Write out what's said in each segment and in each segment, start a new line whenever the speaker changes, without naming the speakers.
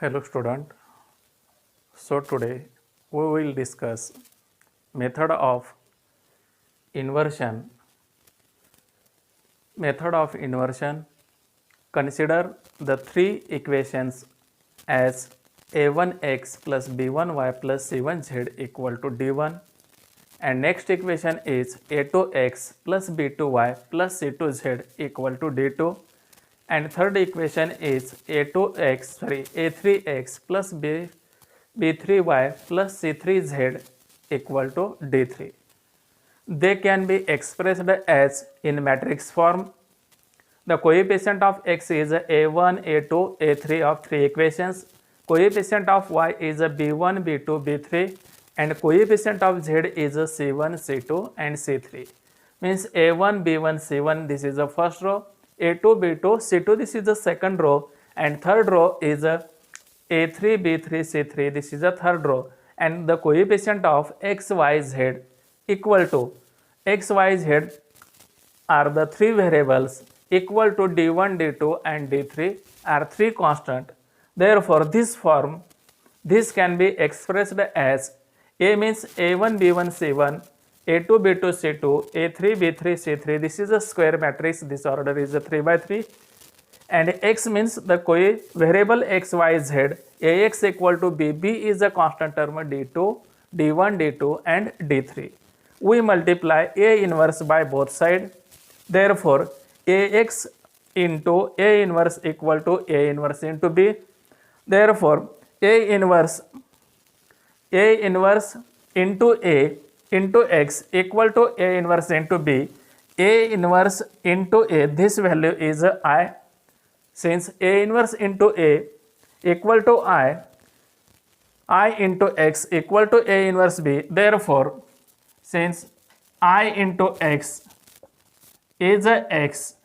Hello student. So today we will discuss method of inversion. Method of inversion. Consider the three equations as a1x plus b1y plus c1z equal to d1, and next equation is a2x plus b2y plus c2z equal to d2, and third equation is a3x plus b3y plus c3z equal to d3. They can be expressed as in matrix form. The coefficient of x is a1, a2, a3 of three equations. Coefficient of y is b1, b2, b3, and coefficient of z is c1, c2, and c3. Means a1, b1, c1, this is the first row. a2, b2, c2, this is the second row, and third row is a3, b3, c3, this is the third row, and the coefficient of x, y, z equal to x, y, z are the three variables equal to d1, d2, and d3 are three constant. Therefore, this can be expressed as a means a1, b1, c1, a2, b2, c2, a3, b3, c3. This is a square matrix. This order is a 3 by 3. And x means the variable x, y, z. Ax equal to b. B is a constant term d2, d1, d2, and d3. We multiply A inverse by both sides. Therefore, Ax into A inverse equal to A inverse into B. Therefore, A inverse into A into x equal to A inverse into B. A inverse into A, this value is I. Since A inverse into A equal to I into x equal to A inverse B. Therefore, since I into x is a x,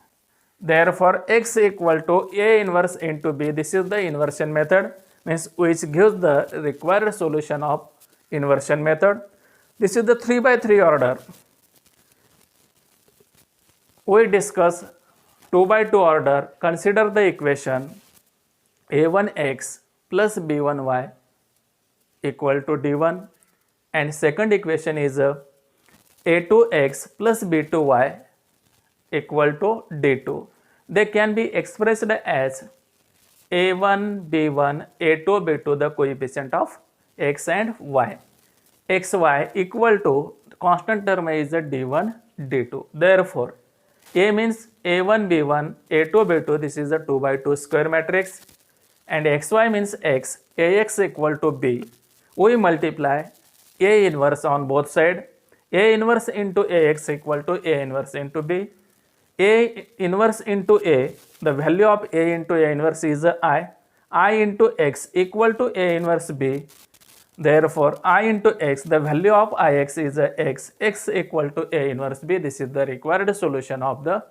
therefore x equal to A inverse into B. This is the inversion method, means which gives the required solution of inversion method. This is the 3 by 3 order. We discuss 2 by 2 order. Consider the equation a1x plus b1y equal to d1, and second equation is a2x plus b2y equal to d2. They can be expressed as a1, b1, a2, b2, the coefficient of x and y. xy equal to constant term is d1, d2. Therefore, A means a1, b1, a2, b2, this is a 2 by 2 square matrix, and xy means x, ax equal to b. We multiply A inverse on both sides. A inverse into ax equal to A inverse into b. A inverse into A, the value of A into A inverse is I into x equal to A inverse b. Therefore, I into x, the value of Ix is x equal to A inverse b. This is the required solution of the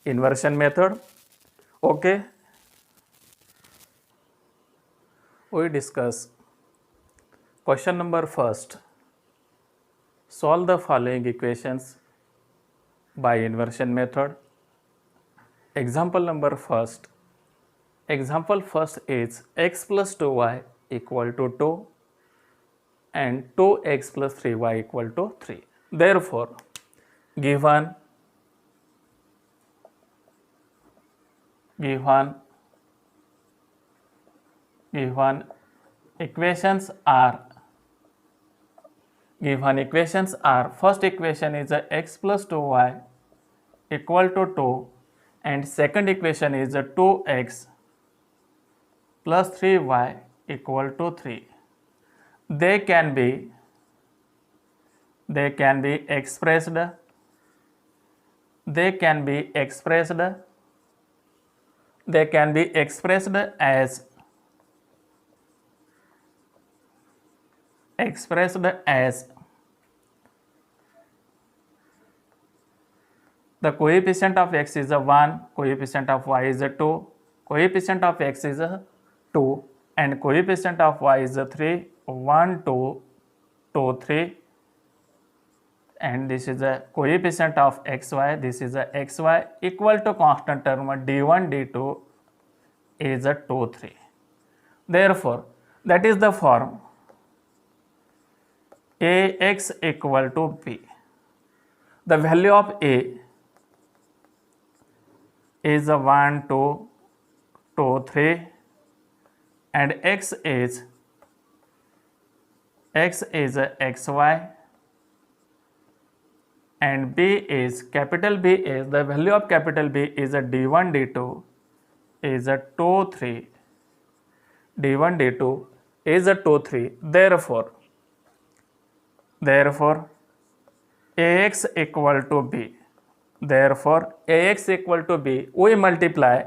inversion method. Okay. We discuss question number first. Solve the following equations by inversion method. Example number first. Example first is x plus 2y equal to 2 and 2x plus 3y equal to 3. Therefore, given equations are first equation is x plus 2y equal to 2, and second equation is 2x plus 3y equal to 3. They can be expressed as the coefficient of x is 1, coefficient of y is 2, coefficient of x is 2, and coefficient of y is 3, 1, 2, 2, 3, and this is a coefficient of xy, this is a xy equal to constant term d1, d2 is a 2, 3. therefore that is the form ax equal to b. The value of a is 1, 2, 2, 3 and x is xy and b is capital B is the value of capital B is a d1 d2 is a 2 3 d1 d2 is a 2 3. Therefore ax equal to b. Therefore ax equal to b, we multiply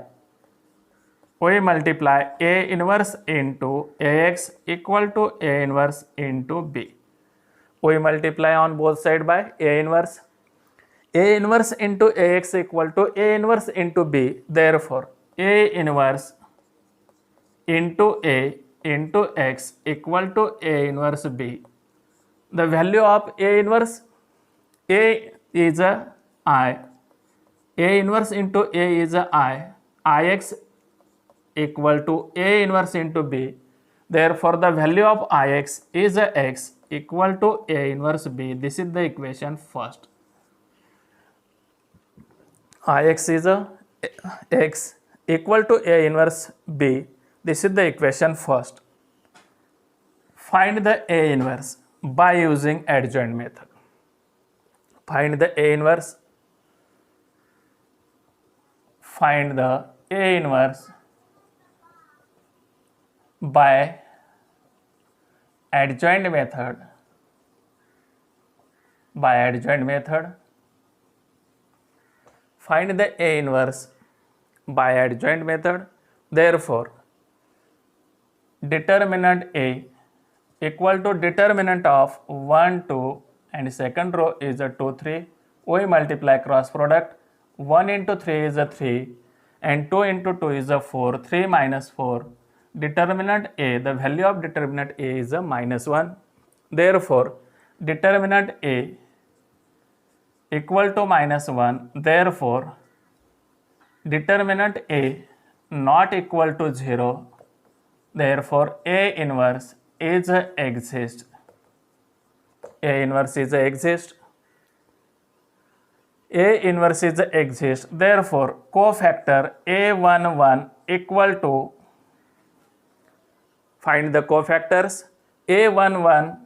a inverse into ax equal to a inverse into b. We multiply on both sides by a inverse. A inverse into ax equal to a inverse into b. Therefore a inverse into a into x equal to a inverse b. The value of a inverse, a is a I. A inverse into a is a I. Ix equal to a inverse into b. Therefore the value of Ix is a x equal to a inverse b. This is the equation first. Ix is a x equal to a inverse b. This is the equation first. Find the a inverse by using adjoint method. Find the a inverse. Find the a inverse by adjoint method. By adjoint method. Find the a inverse by adjoint method. Therefore determinant a equal to determinant of 1 2 and second row is a 2 3. We multiply cross product. 1 into 3 is a 3 and 2 into 2 is a 4. 3 minus 4. Determinant a, the value of determinant a is a minus 1. Therefore determinant a equal to minus 1. Therefore determinant a not equal to 0. Therefore a inverse is a exist. A inverse is a exist. A inverse is a exist. Therefore cofactor a11 equal to, find the cofactors. A11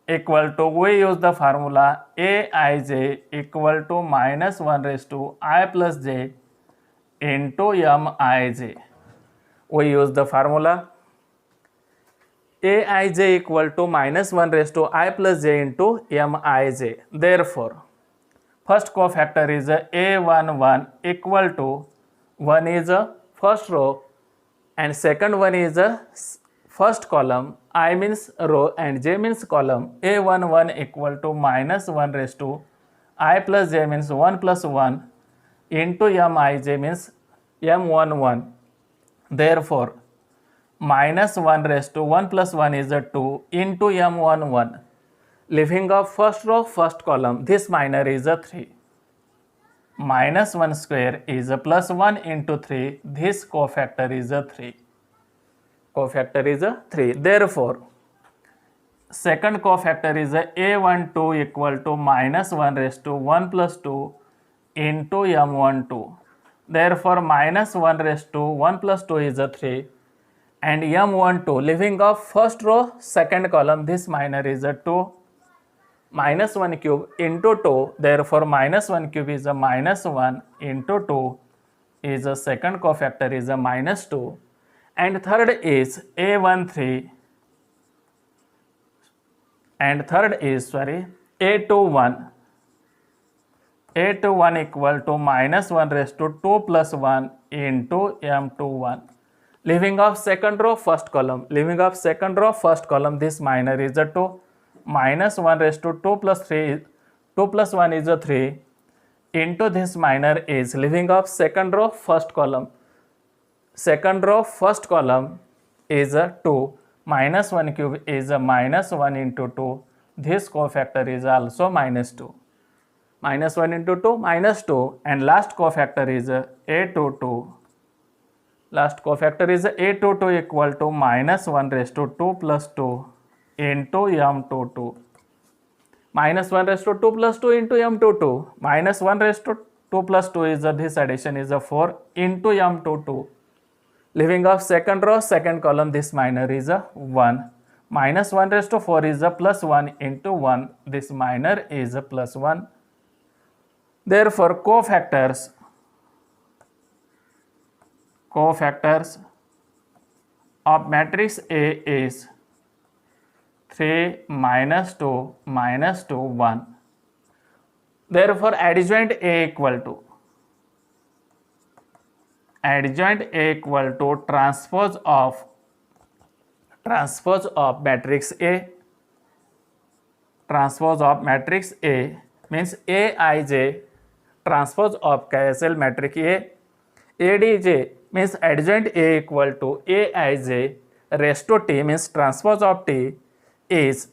equal to, we use the formula aij equal to minus 1 raised to I plus j into mij. We use the formula aij equal to minus 1 raised to I plus j into mij. Therefore first cofactor is a11 equal to, 1 is a first row and second one is a first column. I means row and j means column. A11 equal to minus 1 raised to I plus j means 1 plus 1 into mij means m11. Therefore minus 1 raised to 1 plus 1 is a 2 into m11. Leaving of first row first column, this minor is a 3. Minus 1 square is a plus 1 into 3. This cofactor is a 3. Cofactor is a 3. Therefore second cofactor is a a12 equal to minus 1 raised to 1 plus 2 into m12. Therefore minus 1 raised to 1 plus 2 is a 3 and m12, leaving of first row second column, this minor is a 2. Minus 1 cube into 2. Therefore minus 1 cube is a minus 1 into 2 is a second cofactor is a minus 2 and third is a13 and third is a21. A21 equal to minus 1 raised to 2 plus 1 into m21. Leaving of second row first column, leaving of second row first column, this minor is a 2. Minus 1 raised to 2 plus 3, 2 plus 1 is a 3 into this minor is, leaving of second row first column. Second row first column is a 2. Minus 1 cube is a minus 1 into 2. This cofactor is also minus 2. Minus 1 into 2 minus 2 and last cofactor is a a22 Last cofactor is a22 equal to minus 1 raised to 2 plus 2 into m22. Minus 1 raised to 2 plus 2 into m22. Minus 1 raised to 2 plus 2 is this addition is a 4 into m22. Leaving off second row, second column, this minor is a 1. Minus 1 raised to 4 is a plus 1 into 1. This minor is a plus 1. Therefore, cofactors of matrix A is 3 minus 2 minus 2 1. Therefore, adjoint A equal to transpose of matrix A. Transpose of matrix A means Aij transpose of KSL matrix A. Adj means adjoint A equal to Aij raised to T means transpose of T is,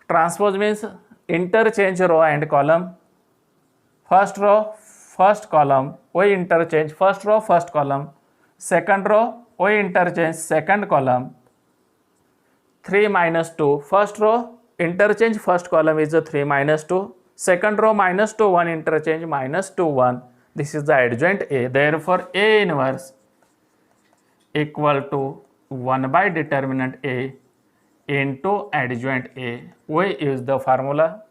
transpose means interchange row and column. First row, first column, we interchange first row, first column. Second row, we interchange second column. 3 minus 2, first row interchange first column is a 3 minus 2. Second row minus 2, 1 interchange minus 2 1. This is the adjoint A. Therefore, A inverse equal to 1 by determinant A into adjoint A. We use the formula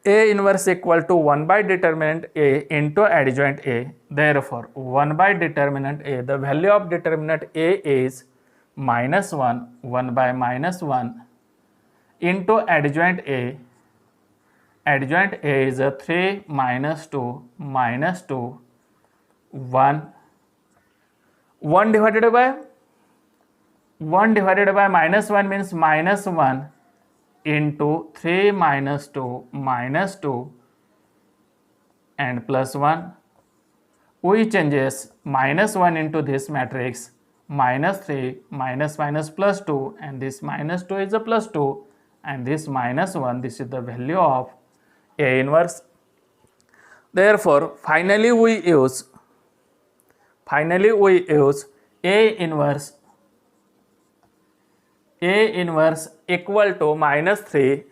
A inverse equal to 1 by determinant A into adjoint A. Therefore, 1 by determinant A, the value of determinant A is minus 1, 1 by minus 1 into adjoint A. Adjoint A is a 3 minus 2 minus 2 1. 1 divided by minus 1 means minus 1 into 3 minus 2 minus 2 and plus 1. We changes minus 1 into this matrix, minus 3 minus minus plus 2, and this minus 2 is a plus 2 and this minus 1. This is the value of A inverse. Therefore, finally we use A inverse equal to minus 3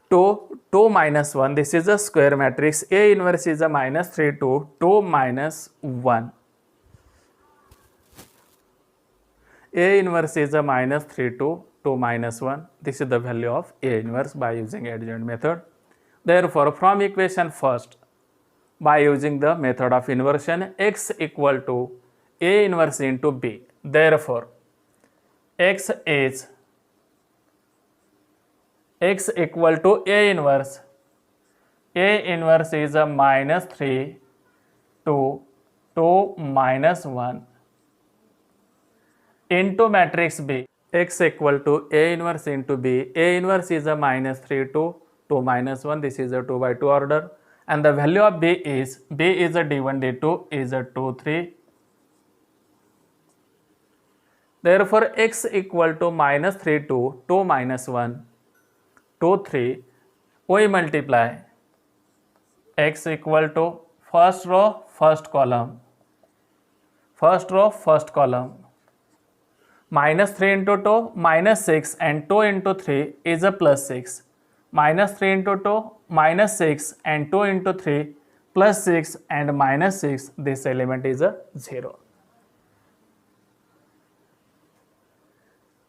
to 2 minus 1. This is a square matrix. A inverse is a minus 3 to 2 minus 1. A inverse is a minus 3 to 2 minus 1. This is the value of A inverse by using adjoint method. Therefore, from equation first, by using the method of inversion, x equal to A inverse into B. Therefore, x equal to A inverse. A inverse is a minus 3 to 2 minus 1 into matrix B. X equal to A inverse into B. A inverse is a minus 3 to 2 minus 1. This is a 2 by 2 order. And the value of B is a D1, D2 is a 2, 3. Therefore, x equal to minus 3 to 2 minus 1, 2, 3. We multiply x equal to first row, first column. First row, first column. Minus 3 into 2, minus 6, and 2 into 3 is a plus 6. Minus 3 into 2, minus 6, and 2 into 3, plus 6 and minus 6. This element is a 0.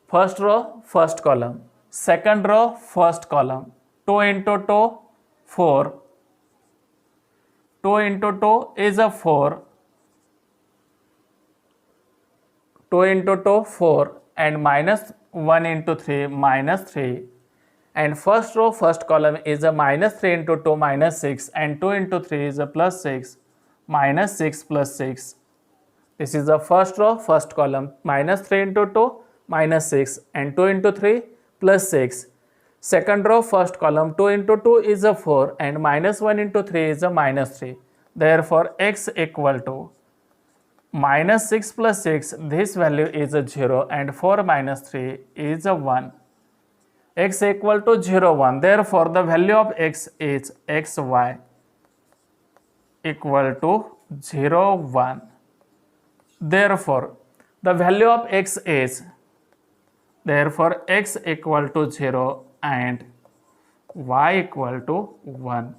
First row, first column. Second row, first column. 2 into 2, 4. 2 into 2 is a 4. 2 into 2, 4. And minus 1 into 3, minus 3. And first row, first column is a minus 3 into 2, minus 6. And 2 into 3 is a plus 6. Minus 6 plus 6. This is the first row, first column. Minus 3 into 2, minus 6. And 2 into 3, plus 6. Second row, first column. 2 into 2 is a 4. And minus 1 into 3 is a minus 3. Therefore, x equal to minus 6 plus 6. This value is a 0. And 4 minus 3 is a 1. X equal to 0, 1. Therefore, the value of x is xy equal to 0, 1. Therefore the value of x is, therefore x equal to 0 and y equal to 1.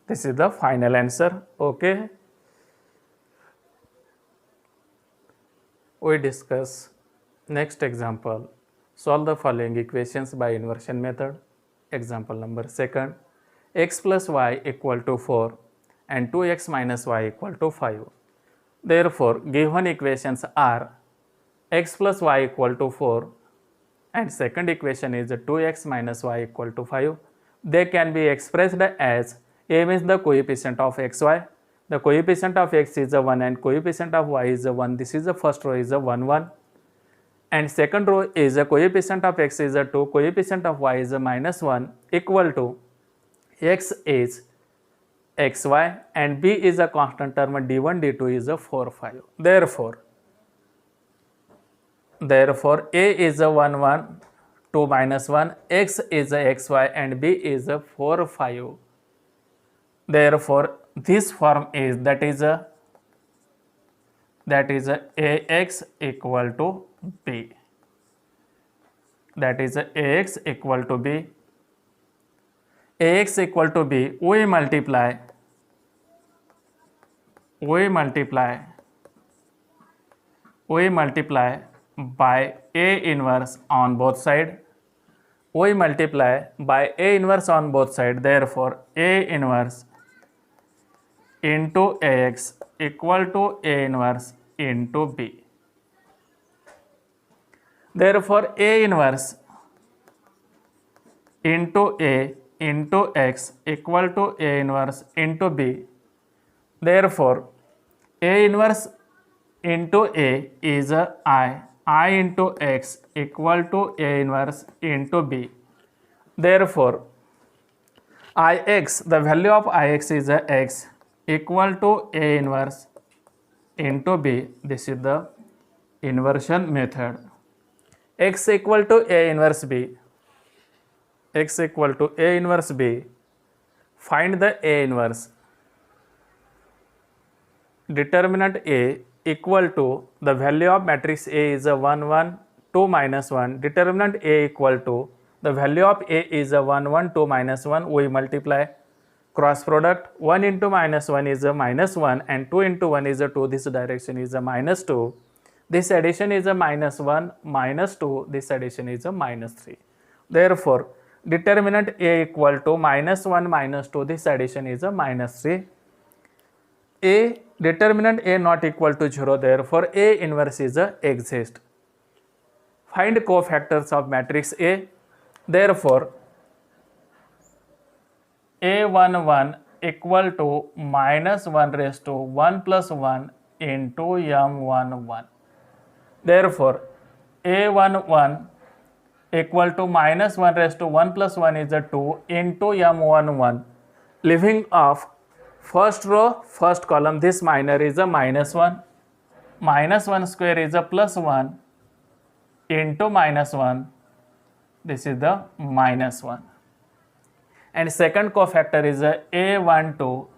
This is the final answer. Okay, we discuss next example. Solve the following equations by inversion method. Example number 2, x plus y equal to 4 and 2x minus y equal to 5. Therefore given equations are x plus y equal to 4 and second equation is 2x minus y equal to 5. They can be expressed as a means the coefficient of xy, the coefficient of x is a 1 and coefficient of y is a 1. This is the first row is a 1 1 and second row is a coefficient of x is a 2, coefficient of y is a -1 equal to x is xy and b is a constant term, d1 d2 is a 4 5. Therefore a is a 1 1, 2 -1, x is a xy and b is a 4 5. Therefore this form is that is a ax equal to b, that is a ax equal to b. Ax equal to b, we multiply by a inverse on both side. We multiply by a inverse on both side. Therefore a inverse into ax equal to a inverse into b. Therefore a inverse into a into x equal to a inverse into b. Therefore a inverse into a is a I into x equal to a inverse into b. Therefore Ix, the value of Ix is a x equal to a inverse into b. This is the inversion method. X equal to a inverse b, x equal to a inverse b. Find the a inverse. Determinant a equal to the value of matrix A is a 1 1 2 minus 1. Determinant a equal to the value of a is a 1 1 2 minus 1. We multiply, cross product, 1 into -1 is a -1 and 2 into 1 is a 2. This direction is a -2. This addition is a -1 -2. This addition is a -3. Therefore determinant a equal to -1 -2. This addition is a -3. A determinant a not equal to 0. Therefore a inverse is a exist. Find cofactors of matrix A. Therefore a11 equal to -1 raised to 1 plus 1 into m11. Therefore a11 equal to -1 raised to 1 plus 1 is a 2 into m11. Living of first row first column, this minor is a -1, -1 square is a +1 into -1. This is the -1. And second cofactor is a a12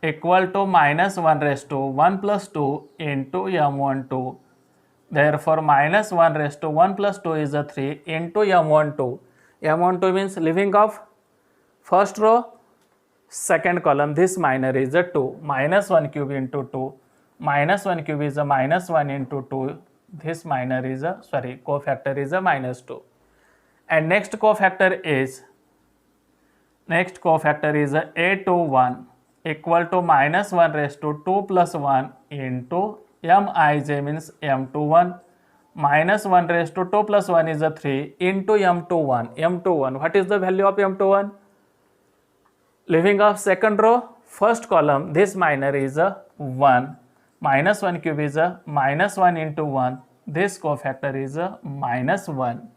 equal to -1 raised to 1 plus 2 into m12. Therefore -1 raised to 1 plus 2 is a 3 into m12. m12 means living of first row second column, this minor is a 2, -1 cube into 2, -1 cube is a -1 into 2. This minor is a cofactor is a -2. And next cofactor is a a21 equal to -1 raised to 2 plus 1 into mij means m21, -1 raised to 2 plus 1 is a 3 into m21. m21, what is the value of m21? Living of second row first column, this minor is a 1, -1 cube is a -1 into 1. This cofactor is a -1.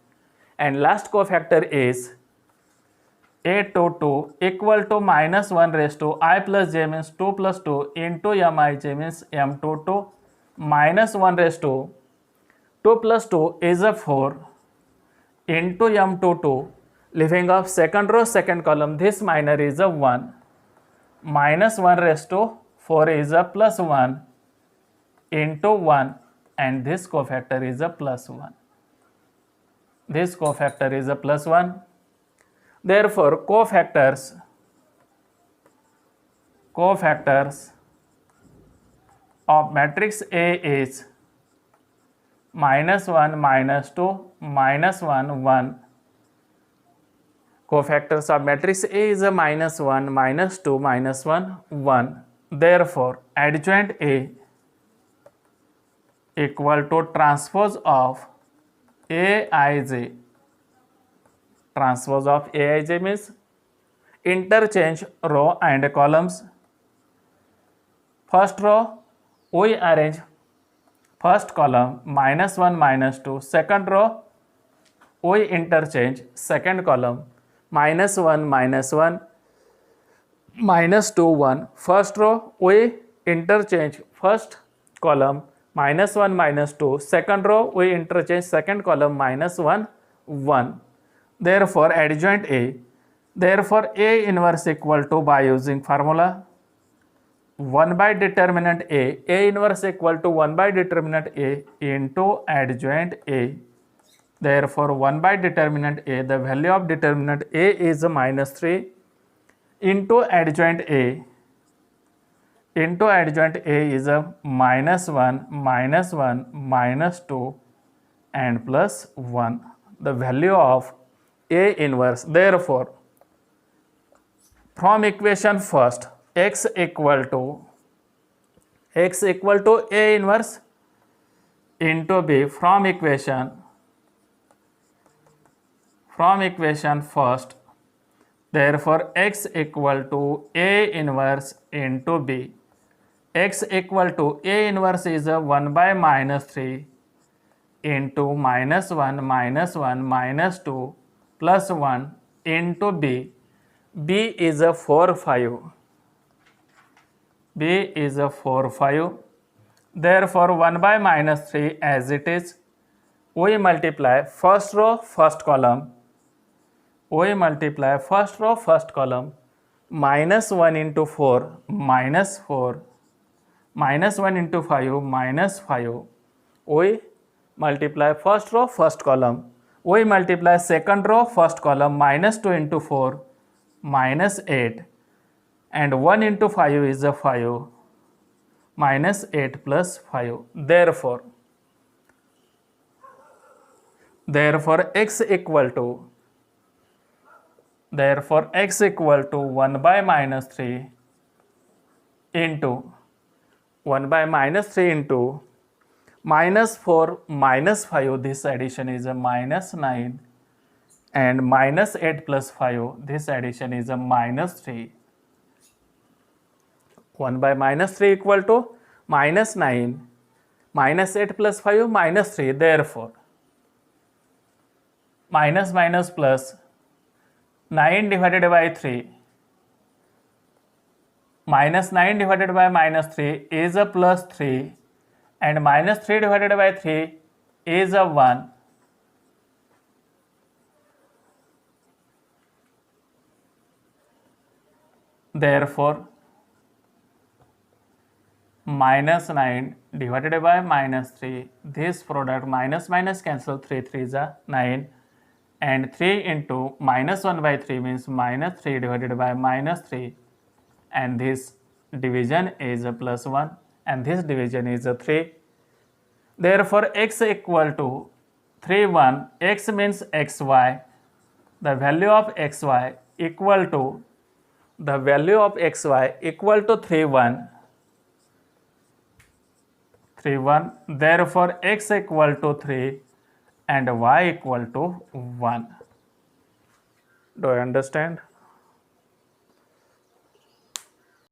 And last cofactor is a22 equal to -1 raised to I plus j means 2 plus 2 into mij means m22, -1 raised to 2 plus 2 is a 4 into m22. Living of second row second column, this minor is a 1, -1 raised to 4 is a plus 1 into 1, and this cofactor is a plus 1. This cofactor is a plus 1. Therefore, cofactors of matrix A is minus 1, minus 2, minus 1, 1. Cofactors of matrix A is a minus 1, minus 2, minus 1, 1. Therefore, adjoint A equal to transpose of Aij. Transpose of Aij means interchange row and columns. First row, we arrange first column minus 1, minus 2. Second row, we interchange second column minus 1, minus 1, minus 2, 1. First row, we interchange first column minus 1, minus 2. Second row, we interchange second column minus 1, 1. Therefore, adjoint A. Therefore, A inverse equal to, by using formula 1 by determinant A inverse equal to 1 by determinant A into adjoint A. Therefore, 1 by determinant A, the value of determinant A is minus 3 into adjoint A. Into adjoint A is a minus 1, minus 1, minus 2 and plus 1. The value of A inverse. Therefore, from equation first, x equal to A inverse into B. From equation first, therefore x equal to A inverse into B. X equal to A inverse is a 1 by minus 3 into minus 1, minus 1, minus 2 plus 1 into B. B is a 4, 5. B is a 4, 5. Therefore, 1 by minus 3 as it is. We multiply first row, first column. We multiply first row, first column. Minus 1 into 4, minus 4. Minus 1 into 5, minus 5. We multiply first row, first column. We multiply second row, first column. Minus 2 into 4, minus 8. And 1 into 5 is a 5. Minus 8 plus 5. Therefore, x equal to 1 by minus 3 into 1 by minus 3 into minus 4, minus 5, this addition is a minus 9, and minus 8 plus 5, this addition is a minus 3. 1 by minus 3 equal to minus 9, minus 8 plus 5, minus 3. Therefore, minus minus plus 9 divided by 3. Minus 9 divided by minus 3 is a plus 3, and minus 3 divided by 3 is a 1. Therefore, minus 9 divided by minus 3, this product minus minus cancel, 3 3 is a 9, and 3 into minus 1 by 3 means minus 3 divided by minus 3, and this division is a plus 1, and this division is a 3. Therefore, x equal to 3, 1. X means xy. The value of xy equal to 3, 1. 3, 1. Therefore, x equal to 3 and y equal to 1. Do you understand?